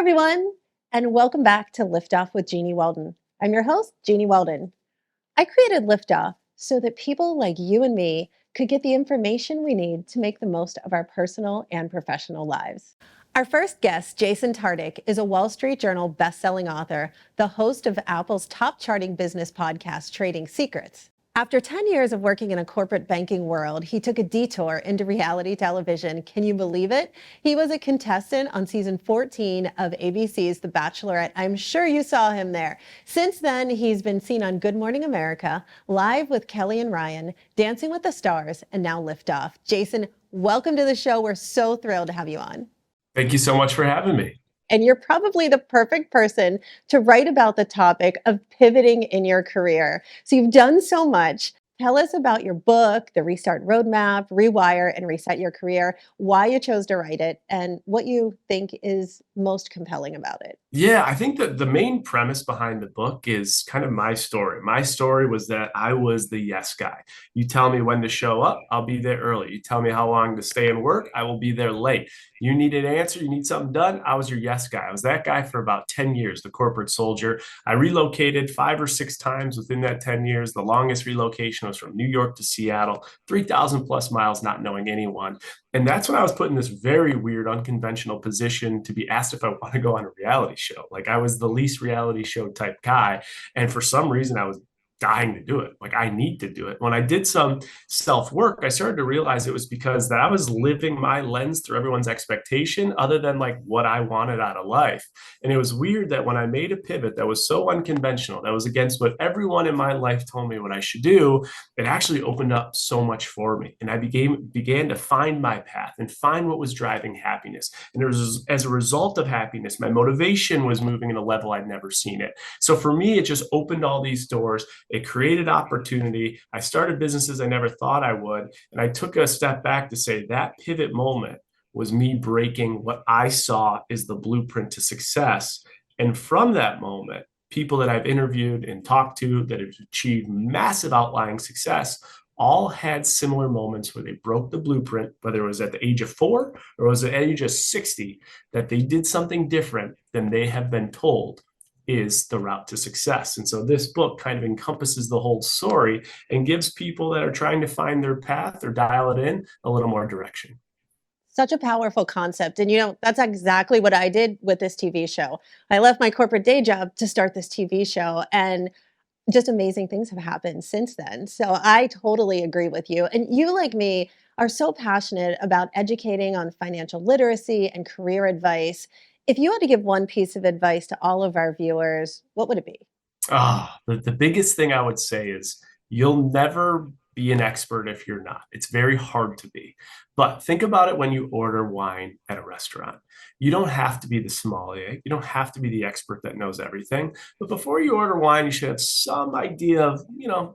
everyone, and welcome back to Liftoff with Jeanniey Walden. I'm your host, Jeanniey Walden. I created Liftoff so that people like you and me could get the information we need to make the most of our personal and professional lives. Our first guest, Jason Tartick, is a Wall Street Journal best-selling author, the host of Apple's top charting business podcast, Trading Secrets. After 10 years of working in a corporate banking world, he took a detour into reality television. Can you believe it? He was a contestant on season 14 of ABC's The Bachelorette. I'm sure you saw him there. Since then, he's been seen on Good Morning America, Live with Kelly and Ryan, Dancing with the Stars, and now Liftoff. Jason, welcome to the show. We're so thrilled to have you on. Thank you so much for having me. And you're probably the perfect person to write about the topic of pivoting in your career. So you've done so much. Tell us about your book, The Restart Roadmap, Rewire, and Reset Your Career, why you chose to write it, and what you think is most compelling about it. Yeah, I think that the main premise behind the book is kind of my story. My story was that I was the yes guy. You tell me when to show up, I'll be there early. You tell me how long to stay and work, I will be there late. You need an answer, you need something done, I was your yes guy. I was that guy for about 10 years, the corporate soldier. I relocated 5 or 6 times within that 10 years. The longest relocation was from New York to Seattle, 3,000 plus miles, not knowing anyone. And that's when I was put in this very weird, unconventional position to be asked if I want to go on a reality show. Like, I was the least reality show type guy. And for some reason, I was dying to do it. Like, I need to do it. When I did some self-work, I started to realize it was because that I was living my lens through everyone's expectation other than like what I wanted out of life. And it was weird that when I made a pivot that was so unconventional, that was against what everyone in my life told me what I should do, it actually opened up so much for me. And I began to find my path and find what was driving happiness. And it was as a result of happiness, my motivation was moving at a level I'd never seen it. So for me, it just opened all these doors. It created opportunity. I started businesses I never thought I would. And I took a step back to say that pivot moment was me breaking what I saw is the blueprint to success. And from that moment, people that I've interviewed and talked to that have achieved massive outlying success all had similar moments where they broke the blueprint, whether it was at the age of 4 or it was at the age of 60, that they did something different than they have been told is the route to success. And so this book kind of encompasses the whole story and gives people that are trying to find their path or dial it in a little more direction. Such a powerful concept. And that's exactly what I did with this TV show. I left my corporate day job to start this TV show, and just amazing things have happened since then. So I totally agree with you. And you, like me, are so passionate about educating on financial literacy and career advice. If you had to give one piece of advice to all of our viewers, what would it be? The biggest thing I would say is you'll never be an expert if you're not. It's very hard to be. But think about it when you order wine at a restaurant. You don't have to be the sommelier. You don't have to be the expert that knows everything. But before you order wine, you should have some idea of,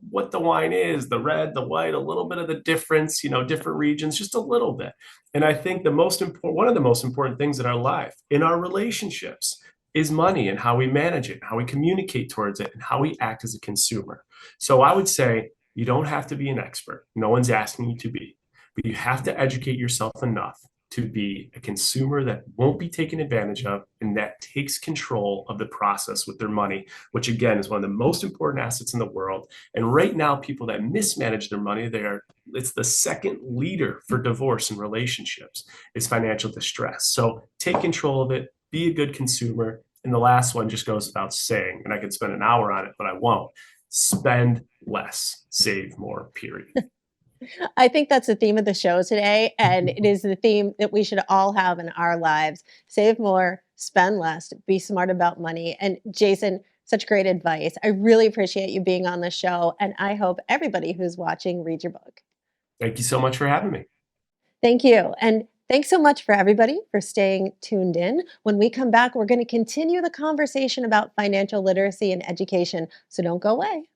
what the wine is, the red, the white, a little bit of the difference, different regions, just a little bit. And I think one of the most important things in our life, in our relationships, is money and how we manage it, how we communicate towards it, and how we act as a consumer. So I would say you don't have to be an expert. No one's asking you to be, but you have to educate yourself enough to be a consumer that won't be taken advantage of and that takes control of the process with their money, which again is one of the most important assets in the world. And right now, people that mismanage their money, it's the second leader for divorce and relationships is financial distress. So take control of it, be a good consumer. And the last one just goes without saying, and I could spend an hour on it, but I won't. Spend less, save more, period. I think that's the theme of the show today, and it is the theme that we should all have in our lives. Save more, spend less, be smart about money. And Jason, such great advice. I really appreciate you being on the show, and I hope everybody who's watching reads your book. Thank you so much for having me. Thank you. And thanks so much for everybody for staying tuned in. When we come back, we're going to continue the conversation about financial literacy and education, so don't go away.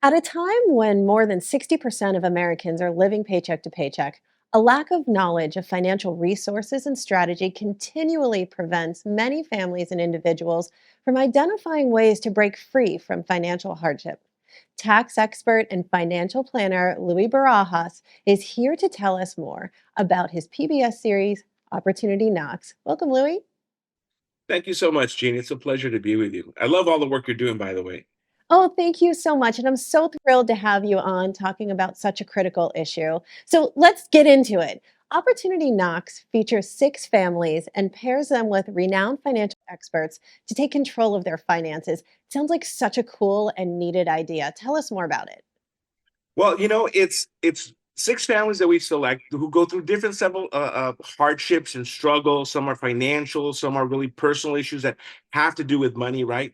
At a time when more than 60% of Americans are living paycheck to paycheck, a lack of knowledge of financial resources and strategy continually prevents many families and individuals from identifying ways to break free from financial hardship. Tax expert and financial planner Louis Barajas is here to tell us more about his PBS series, Opportunity Knocks. Welcome, Louis. Thank you so much, Jeannie. It's a pleasure to be with you. I love all the work you're doing, by the way. Oh, thank you so much. And I'm so thrilled to have you on talking about such a critical issue. So let's get into it. Opportunity Knocks features 6 families and pairs them with renowned financial experts to take control of their finances. Sounds like such a cool and needed idea. Tell us more about it. Well, it's 6 families that we select who go through different several hardships and struggles. Some are financial, some are really personal issues that have to do with money, right?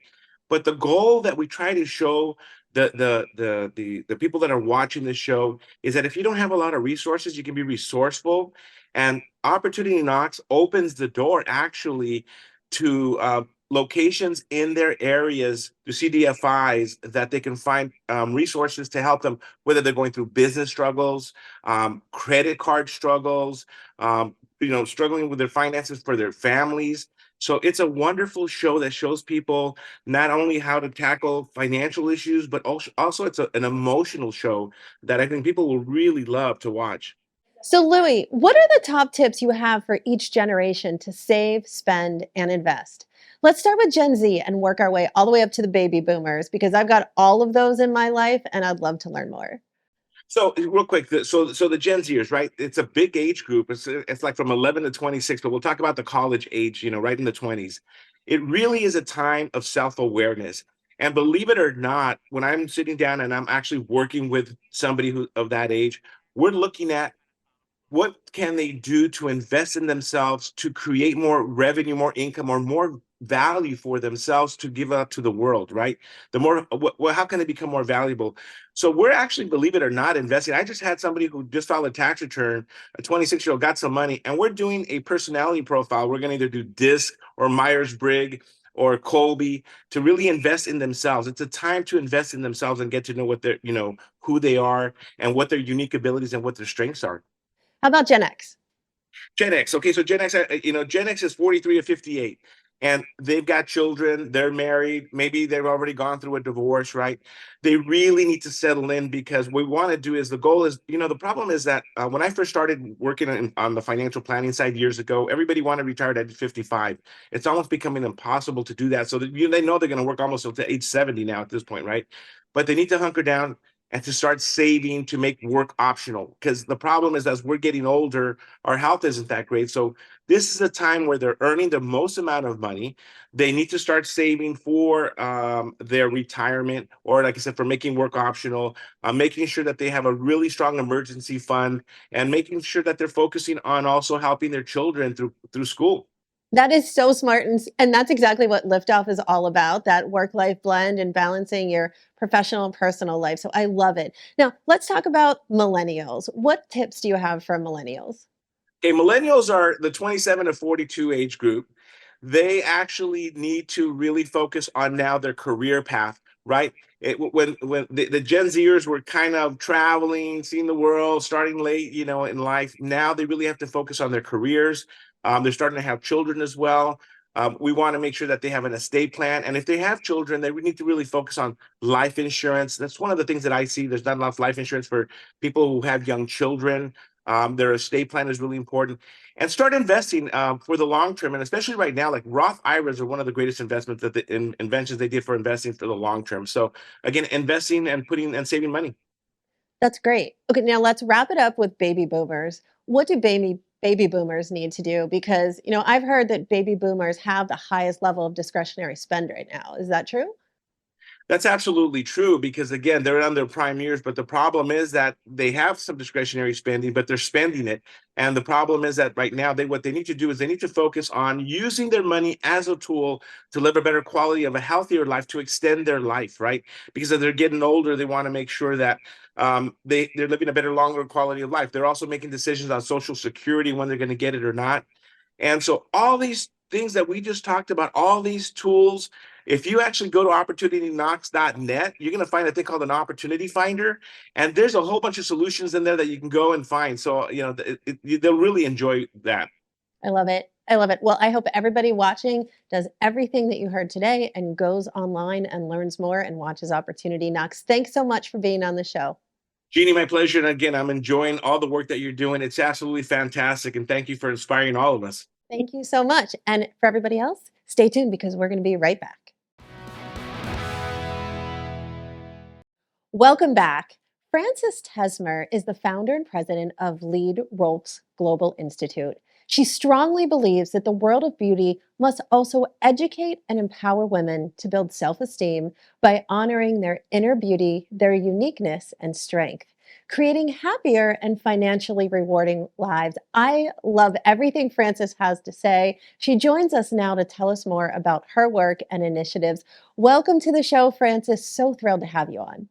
But the goal that we try to show the people that are watching the show is that if you don't have a lot of resources, you can be resourceful. And Opportunity Knocks opens the door actually to locations in their areas, to CDFIs, that they can find resources to help them, whether they're going through business struggles, credit card struggles, struggling with their finances for their families. So it's a wonderful show that shows people not only how to tackle financial issues, but also it's an emotional show that I think people will really love to watch. So, Louis, what are the top tips you have for each generation to save, spend, and invest? Let's start with Gen Z and work our way all the way up to the baby boomers because I've got all of those in my life and I'd love to learn more. So real quick, so the Gen Zers, right? It's a big age group. It's like from 11 to 26, but we'll talk about the college age, right in the 20s. It really is a time of self-awareness. And believe it or not, when I'm sitting down and I'm actually working with somebody who of that age, we're looking at what can they do to invest in themselves to create more revenue, more income, or more value for themselves to give out to the world, right? The more, well, how can they become more valuable? So we're actually, believe it or not, investing. I just had somebody who just filed a tax return, a 26-year-old got some money, and we're doing a personality profile. We're going to either do DISC or Myers-Briggs or Colby to really invest in themselves. It's a time to invest in themselves and get to know what they're, who they are and what their unique abilities and what their strengths are. How about Gen X? Gen X. Okay, so Gen X, Gen X is 43 to 58, and they've got children. They're married. Maybe they've already gone through a divorce, right? They really need to settle in because what we want to do is the goal is, the problem is that when I first started working on the financial planning side years ago, everybody wanted to retire at 55. It's almost becoming impossible to do that. So that, they know they're going to work almost until age 70 now at this point, right? But they need to hunker down and to start saving to make work optional. Because the problem is, as we're getting older, our health isn't that great. So this is a time where they're earning the most amount of money. They need to start saving for their retirement, or like I said, for making work optional, making sure that they have a really strong emergency fund, and making sure that they're focusing on also helping their children through school. That is so smart. And that's exactly what Liftoff is all about, that work life blend and balancing your professional and personal life. So I love it. Now, let's talk about millennials. What tips do you have for millennials? Okay, millennials are the 27 to 42 age group. They actually need to really focus on now their career path, right? When the Gen Zers were kind of traveling, seeing the world, starting late, in life, now they really have to focus on their careers. They're starting to have children as well. We want to make sure that they have an estate plan. And if they have children, they need to really focus on life insurance. That's one of the things that I see. There's not enough life insurance for people who have young children. Their estate plan is really important, and start investing for the long term. And especially right now, like Roth IRAs are one of the greatest investments that inventions they did for investing for the long term. So again, investing and putting and saving money. That's great. Okay, now let's wrap it up with baby boomers. What do baby boomers need to do? Because, I've heard that baby boomers have the highest level of discretionary spend right now. Is that true? That's absolutely true because again, they're on their prime years, but the problem is that they have some discretionary spending, but they're spending it. And the problem is that right now, what they need to do is they need to focus on using their money as a tool to live a better quality of a healthier life, to extend their life, right? Because as they're getting older, they want to make sure that they're living a better, longer quality of life. They're also making decisions on Social Security, when they're going to get it or not. And so all these things that we just talked about, all these tools, if you actually go to opportunityknocks.net, you're going to find a thing called an opportunity finder. And there's a whole bunch of solutions in there that you can go and find. So, they'll really enjoy that. I love it. I love it. Well, I hope everybody watching does everything that you heard today and goes online and learns more and watches Opportunity Knocks. Thanks so much for being on the show. Jeannie, my pleasure. And again, I'm enjoying all the work that you're doing. It's absolutely fantastic. And thank you for inspiring all of us. Thank you so much. And for everybody else, stay tuned because we're going to be right back. Welcome back. Frances Tesmer is the founder and president of Lead ROLFS Global Institute. She strongly believes that the world of beauty must also educate and empower women to build self-esteem by honoring their inner beauty, their uniqueness, and strength, creating happier and financially rewarding lives. I love everything Frances has to say. She joins us now to tell us more about her work and initiatives. Welcome to the show, Frances. So thrilled to have you on.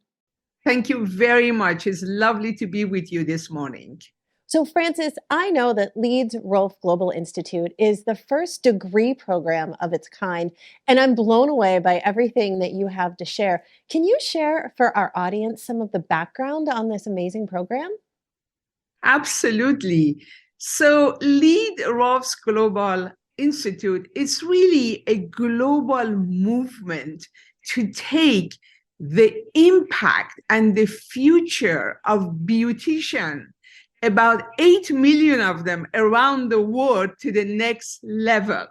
Thank you very much. It's lovely to be with you this morning. So, Frances, I know that Lead's ROLFS Global Institute is the first degree program of its kind, and I'm blown away by everything that you have to share. Can you share for our audience some of the background on this amazing program? Absolutely. So, Lead ROLFS Global Institute is really a global movement to take the impact and the future of beautician, about 8 million of them around the world, to the next level.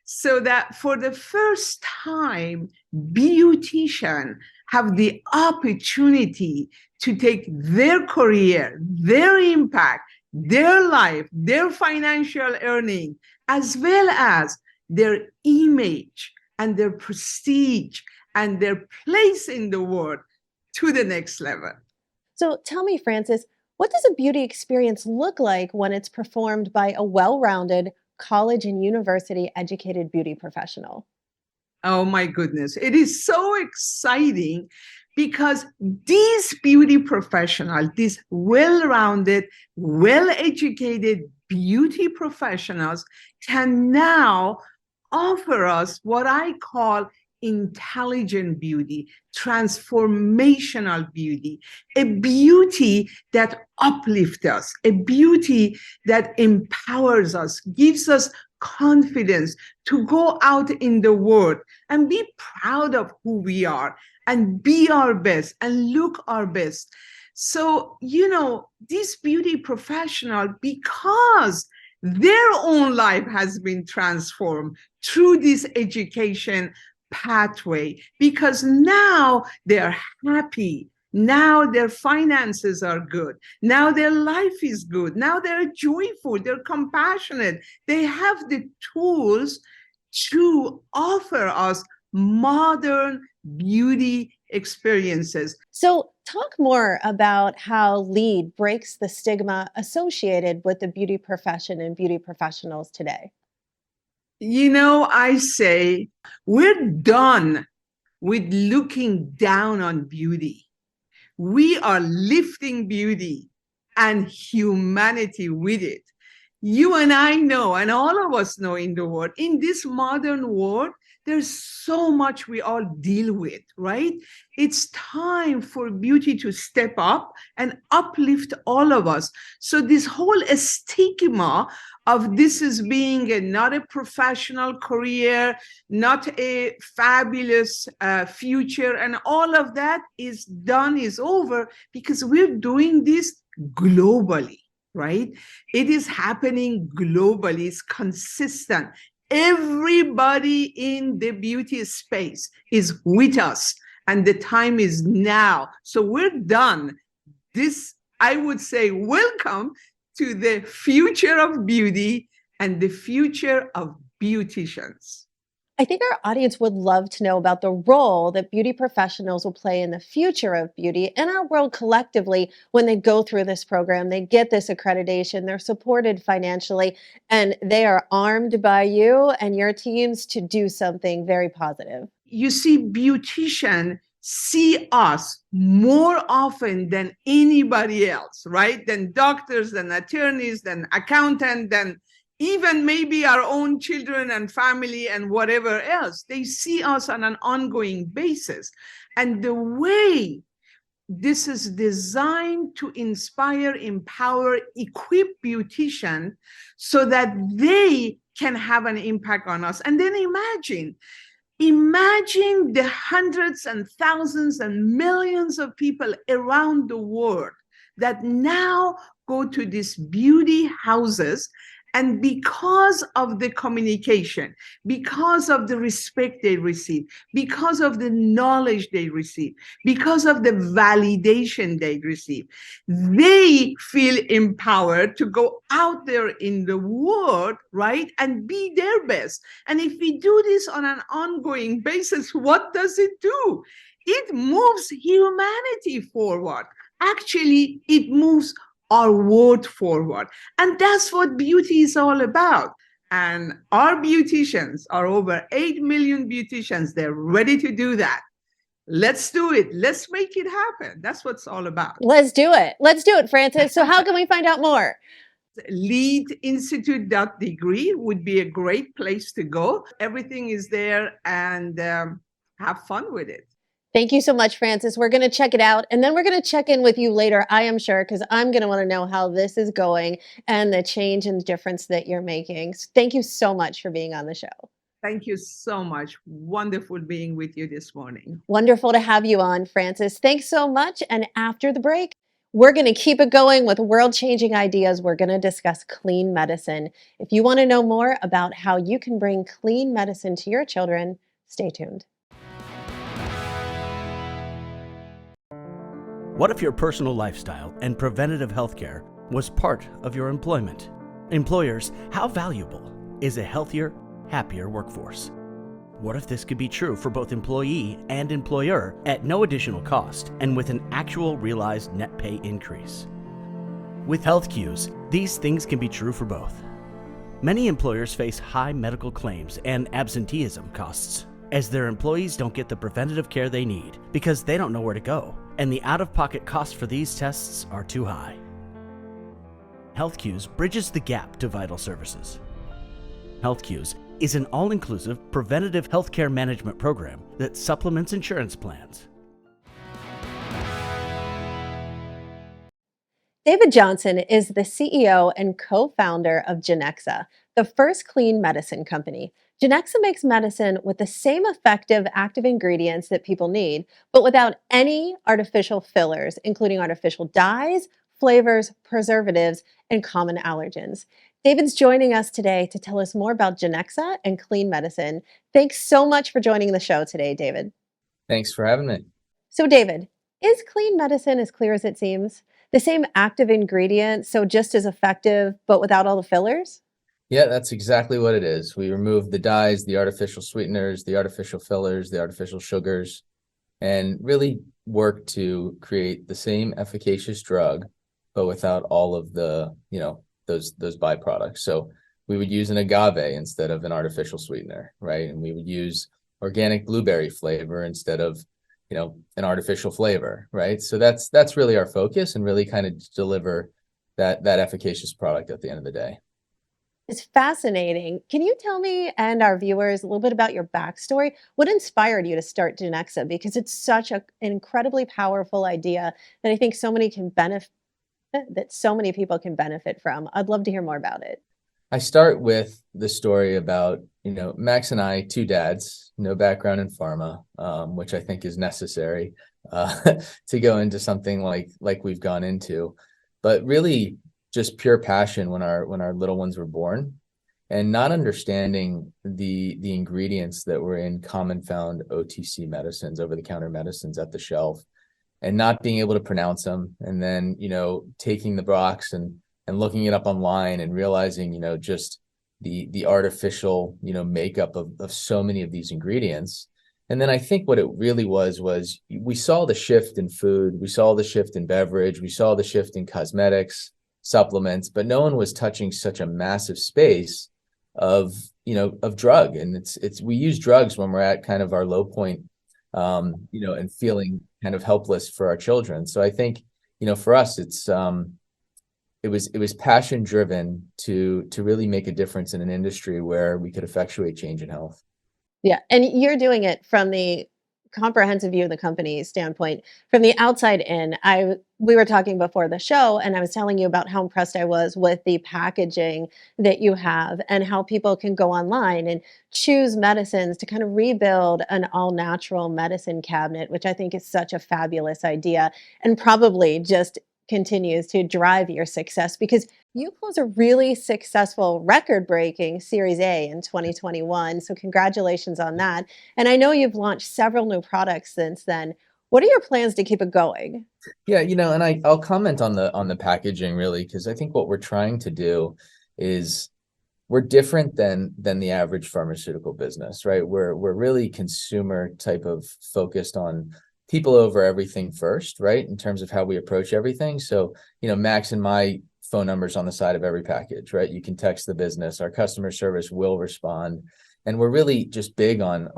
So that for the first time, beauticians have the opportunity to take their career, their impact, their life, their financial earning, as well as their image and their prestige and their place in the world to the next level. So tell me, Frances, what does a beauty experience look like when it's performed by a well-rounded, college and university educated beauty professional? Oh my goodness. It is so exciting because these beauty professionals, these well-rounded, well-educated beauty professionals can now offer us what I call intelligent beauty, transformational beauty, a beauty that uplifts us, a beauty that empowers us, gives us confidence to go out in the world and be proud of who we are and be our best and look our best. So, this beauty professional, because their own life has been transformed through this education pathway, because now they're happy, now their finances are good, now their life is good, now they're joyful, they're compassionate, they have the tools to offer us modern beauty experiences. So talk more about how Lead breaks the stigma associated with the beauty profession and beauty professionals today. I say we're done with looking down on beauty. We are lifting beauty and humanity with it. You and I know, and all of us know in the world, in this modern world, there's so much we all deal with, right? It's time for beauty to step up and uplift all of us. So this whole stigma of this as being not a professional career, not a fabulous future, and all of that is done, is over, because we're doing this globally, right? It is happening globally, it's consistent. Everybody in the beauty space is with us, and the time is now. So we're done. This, I would say, welcome to the future of beauty and the future of beauticians. I think our audience would love to know about the role that beauty professionals will play in the future of beauty in our world collectively when they go through this program. They get this accreditation, they're supported financially, and they are armed by you and your teams to do something very positive. You see, beauticians see us more often than anybody else, right? Than doctors, than attorneys, than accountants, than even maybe our own children and family and whatever else. They see us on an ongoing basis. And the way this is designed to inspire, empower, equip beauticians so that they can have an impact on us. And then imagine the hundreds and thousands and millions of people around the world that now go to these beauty houses, and because of the communication, because of the respect they receive, because of the knowledge they receive, because of the validation they receive, they feel empowered to go out there in the world, right, and be their best. And if we do this on an ongoing basis, what does it do? It moves humanity forward. Actually, it moves our world forward. And that's what beauty is all about. And our beauticians are over 8 million beauticians. They're ready to do that. Let's do it. Let's make it happen. That's what it's all about. Let's do it. Let's do it, Frances. So how can we find out more? Leadinstitute.degree would be a great place to go. Everything is there, and have fun with it. Thank you so much, Frances. We're going to check it out, and then we're going to check in with you later, I am sure, because I'm going to want to know how this is going and the change and difference that you're making. So thank you so much for being on the show. Thank you so much. Wonderful being with you this morning. Wonderful to have you on, Frances. Thanks so much. And after the break, we're going to keep it going with world-changing ideas. We're going to discuss clean medicine. If you want to know more about how you can bring clean medicine to your children, stay tuned. What if your personal lifestyle and preventative healthcare was part of your employment? Employers, how valuable is a healthier, happier workforce? What if this could be true for both employee and employer at no additional cost and with an actual realized net pay increase? With Health Q's, these things can be true for both. Many employers face high medical claims and absenteeism costs as their employees don't get the preventative care they need because they don't know where to go, and the out-of-pocket costs for these tests are too high. HealthQ's bridges the gap to vital services. HealthQ's is an all-inclusive preventative healthcare management program that supplements insurance plans. David Johnson is the CEO and co-founder of Genexa, the first clean medicine company. Genexa makes medicine with the same effective active ingredients that people need, but without any artificial fillers, including artificial dyes, flavors, preservatives, and common allergens. David's joining us today to tell us more about Genexa and clean medicine. Thanks so much for joining the show today, David. Thanks for having me. So, David, is clean medicine as clear as it seems? The same active ingredients, so just as effective, but without all the fillers? Yeah, that's exactly what it is. We remove the dyes, the artificial sweeteners, the artificial fillers, the artificial sugars, and really work to create the same efficacious drug, but without all of the, those byproducts. So we would use an agave instead of an artificial sweetener, right? And we would use organic blueberry flavor instead of, an artificial flavor, right? So that's really our focus, and really kind of deliver that efficacious product at the end of the day. It's fascinating. Can you tell me and our viewers a little bit about your backstory? What inspired you to start Genexa? Because it's such an incredibly powerful idea that I think so many people can benefit from. I'd love to hear more about it. I start with the story about, Max and I, two dads, no background in pharma, which I think is necessary to go into something like we've gone into, but really just pure passion when our little ones were born, and not understanding the ingredients that were in common found OTC medicines, over-the-counter medicines at the shelf, and not being able to pronounce them, and then taking the box and looking it up online and realizing just the artificial makeup of so many of these ingredients. And then I think what it really was we saw the shift in food, we saw the shift in beverage, we saw the shift in cosmetics, supplements, but no one was touching such a massive space of drug. And it's we use drugs when we're at kind of our low point, and feeling kind of helpless for our children. So I think for us it was passion driven to really make a difference in an industry where we could effectuate change in health. Yeah, and you're doing it from the comprehensive view of the company standpoint. From the outside in, we were talking before the show, and I was telling you about how impressed I was with the packaging that you have and how people can go online and choose medicines to kind of rebuild an all-natural medicine cabinet, which I think is such a fabulous idea and probably just continues to drive your success because you closed a really successful record-breaking Series A in 2021. So congratulations on that. And I know you've launched several new products since then. What are your plans to keep it going? Yeah, and I'll comment on the packaging really, because I think what we're trying to do is we're different than the average pharmaceutical business, right? We're really consumer type of focused on people over everything first, right? In terms of how we approach everything. So, Max and my phone numbers on the side of every package, right? You can text the business, our customer service will respond. And we're really just big on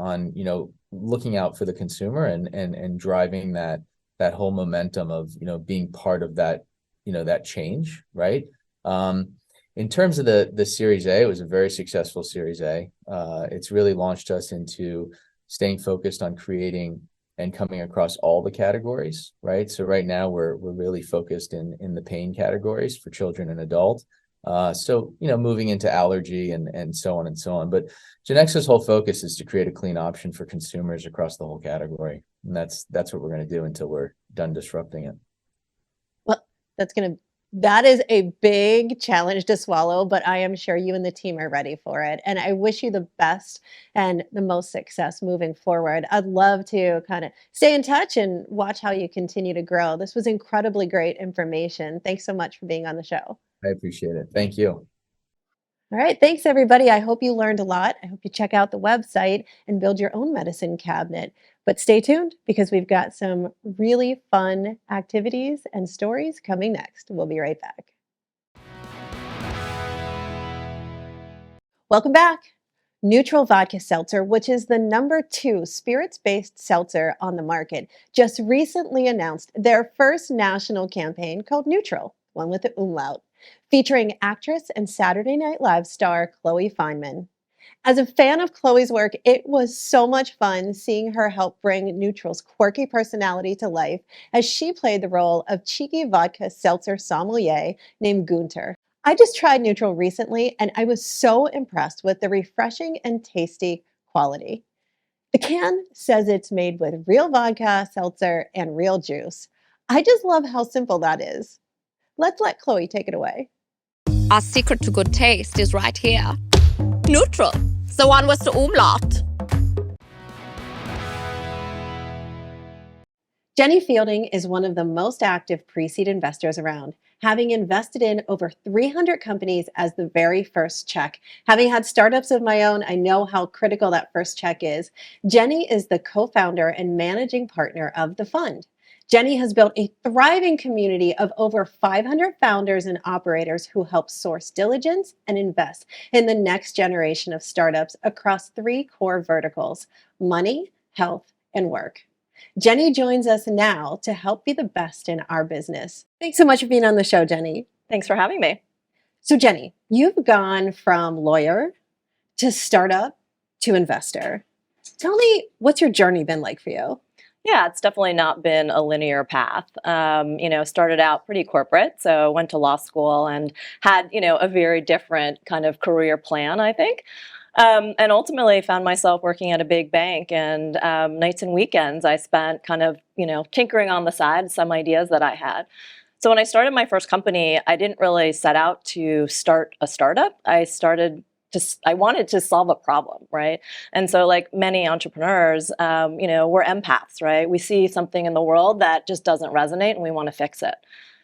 looking out for the consumer and driving that whole momentum of, being part of that, that change, right? In terms of the Series A, it was a very successful Series A. It's really launched us into staying focused on creating and coming across all the categories, right? So right now we're really focused in the pain categories for children and adult. So, moving into allergy and so on and so on. But Genexa's whole focus is to create a clean option for consumers across the whole category. And that's what we're going to do until we're done disrupting it. Well, that is a big challenge to swallow, but I am sure you and the team are ready for it. And I wish you the best and the most success moving forward. I'd love to kind of stay in touch and watch how you continue to grow. This was incredibly great information. Thanks so much for being on the show. I appreciate it. Thank you. All right. Thanks, everybody. I hope you learned a lot. I hope you check out the website and build your own medicine cabinet. But stay tuned because we've got some really fun activities and stories coming next. We'll be right back. Welcome back. NÜTRL Vodka Seltzer, which is the #2 spirits-based seltzer on the market, just recently announced their first national campaign called NÜTRL, one with the umlaut, featuring actress and Saturday Night Live star Chloe Fineman. As a fan of Chloe's work, it was so much fun seeing her help bring NÜTRL's quirky personality to life as she played the role of cheeky vodka seltzer sommelier named Gunter. I just tried NÜTRL recently and I was so impressed with the refreshing and tasty quality. The can says it's made with real vodka, seltzer, and real juice. I just love how simple that is. Let's let Chloe take it away. Our secret to good taste is right here. NÜTRL, the one with the umlaut. Jeanniey Fielding is one of the most active pre-seed investors around, having invested in over 300 companies as the very first check. Having had startups of my own, I know how critical that first check is. Jeanniey is the co-founder and managing partner of the fund. Jeanniey has built a thriving community of over 500 founders and operators who help source diligence and invest in the next generation of startups across 3 core verticals: money, health, and work. Jeanniey joins us now to help be the best in our business. Thanks so much for being on the show, Jeanniey. Thanks for having me. So Jeanniey, you've gone from lawyer to startup to investor. Tell me, what's your journey been like for you? Yeah, it's definitely not been a linear path. Started out pretty corporate, so went to law school and had, a very different kind of career plan, I think. And ultimately found myself working at a big bank, and nights and weekends I spent kind of, tinkering on the side some ideas that I had. So when I started my first company, I didn't really set out to start a startup. I wanted to solve a problem, right? And so like many entrepreneurs, we're empaths, right? We see something in the world that just doesn't resonate and we want to fix it.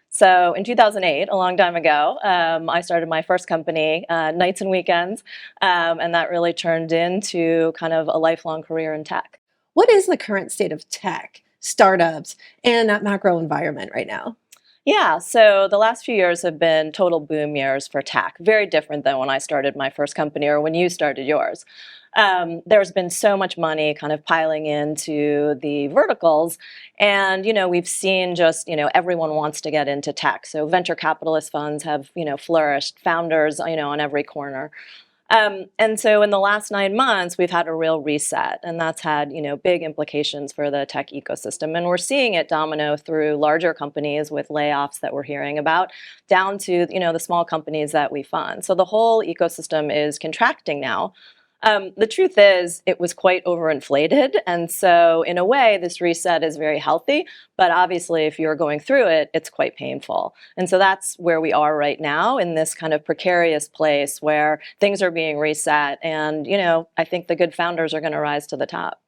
So in 2008, a long time ago, I started my first company, nights and weekends, and that really turned into kind of a lifelong career in tech. What is the current state of tech, startups, and that macro environment right now? Yeah, so the last few years have been total boom years for tech, very different than when I started my first company or when you started yours. There's been so much money kind of piling into the verticals, and we've seen just everyone wants to get into tech. So venture capitalist funds have flourished, founders on every corner. And so in the last 9 months, we've had a real reset, and that's had, big implications for the tech ecosystem. And we're seeing it domino through larger companies with layoffs that we're hearing about, down to, the small companies that we fund. So the whole ecosystem is contracting now. The truth is, it was quite overinflated. And so in a way, this reset is very healthy. But obviously, if you're going through it, it's quite painful. And so that's where we are right now, in this kind of precarious place where things are being reset. And, I think the good founders are going to rise to the top.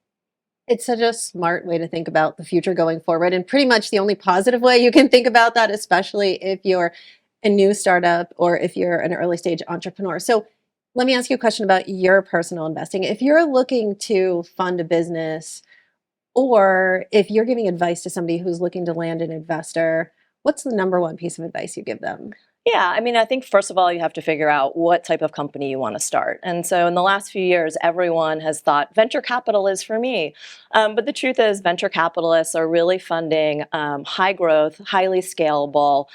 It's such a smart way to think about the future going forward, and pretty much the only positive way you can think about that, especially if you're a new startup or if you're an early stage entrepreneur. So let me ask you a question about your personal investing. If you're looking to fund a business, or if you're giving advice to somebody who's looking to land an investor, what's the number one piece of advice you give them? Yeah, I think first of all, you have to figure out what type of company you want to start. And so in the last few years, everyone has thought venture capital is for me. But the truth is, venture capitalists are really funding high growth, highly scalable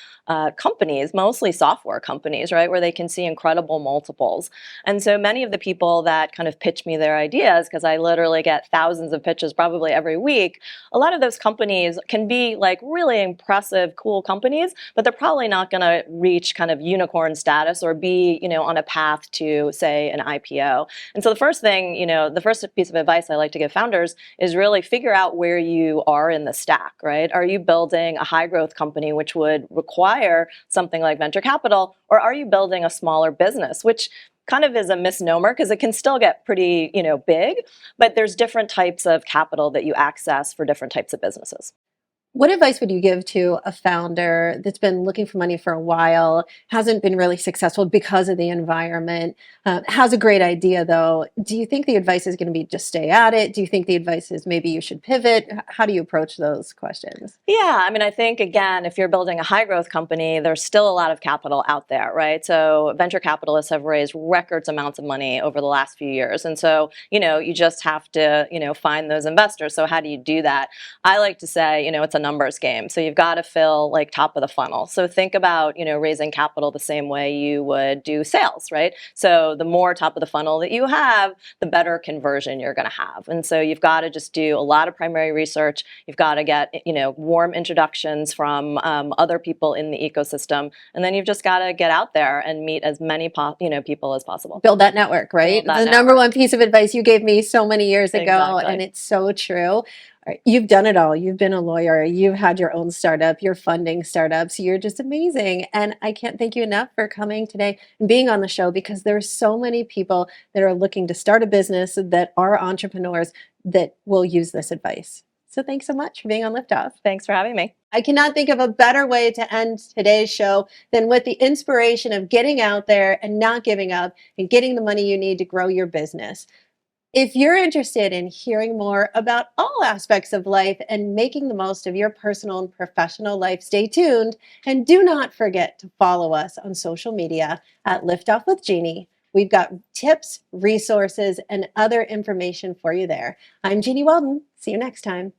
companies, mostly software companies, right, where they can see incredible multiples. And so many of the people that kind of pitch me their ideas, because I literally get thousands of pitches probably every week, a lot of those companies can be like really impressive, cool companies, but they're probably not going to reach kind of unicorn status or be, on a path to, say, an IPO. And so the first thing, the first piece of advice I like to give founders is really figure out where you are in the stack, right? Are you building a high growth company, which would require something like venture capital, or are you building a smaller business, which kind of is a misnomer because it can still get pretty, big, but there's different types of capital that you access for different types of businesses. What advice would you give to a founder that's been looking for money for a while, hasn't been really successful because of the environment, has a great idea though? Do you think the advice is going to be just stay at it? Do you think the advice is maybe you should pivot? How do you approach those questions? Yeah, I think, again, if you're building a high growth company, there's still a lot of capital out there, right? So venture capitalists have raised records amounts of money over the last few years. And so, you just have to, find those investors. So how do you do that? I like to say, it's a numbers game. So you've got to fill like top of the funnel. So think about, raising capital the same way you would do sales, right? So the more top of the funnel that you have, the better conversion you're going to have. And so you've got to just do a lot of primary research. You've got to get, warm introductions from other people in the ecosystem. And then you've just got to get out there and meet as many people as possible. Build that network, right? The number one piece of advice you gave me so many years ago, Exactly. and it's so true. You've done it all. You've been a lawyer. You've had your own startup. You're funding startups. You're just amazing. And I can't thank you enough for coming today and being on the show, because there's so many people that are looking to start a business that are entrepreneurs that will use this advice. So thanks so much for being on Liftoff. Thanks for having me. I cannot think of a better way to end today's show than with the inspiration of getting out there and not giving up and getting the money you need to grow your business. If you're interested in hearing more about all aspects of life and making the most of your personal and professional life, stay tuned. And do not forget to follow us on social media at Liftoff with Jeannie. We've got tips, resources, and other information for you there. I'm Jeanniey Walden. See you next time.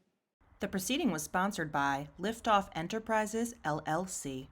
The proceeding was sponsored by Liftoff Enterprises, LLC.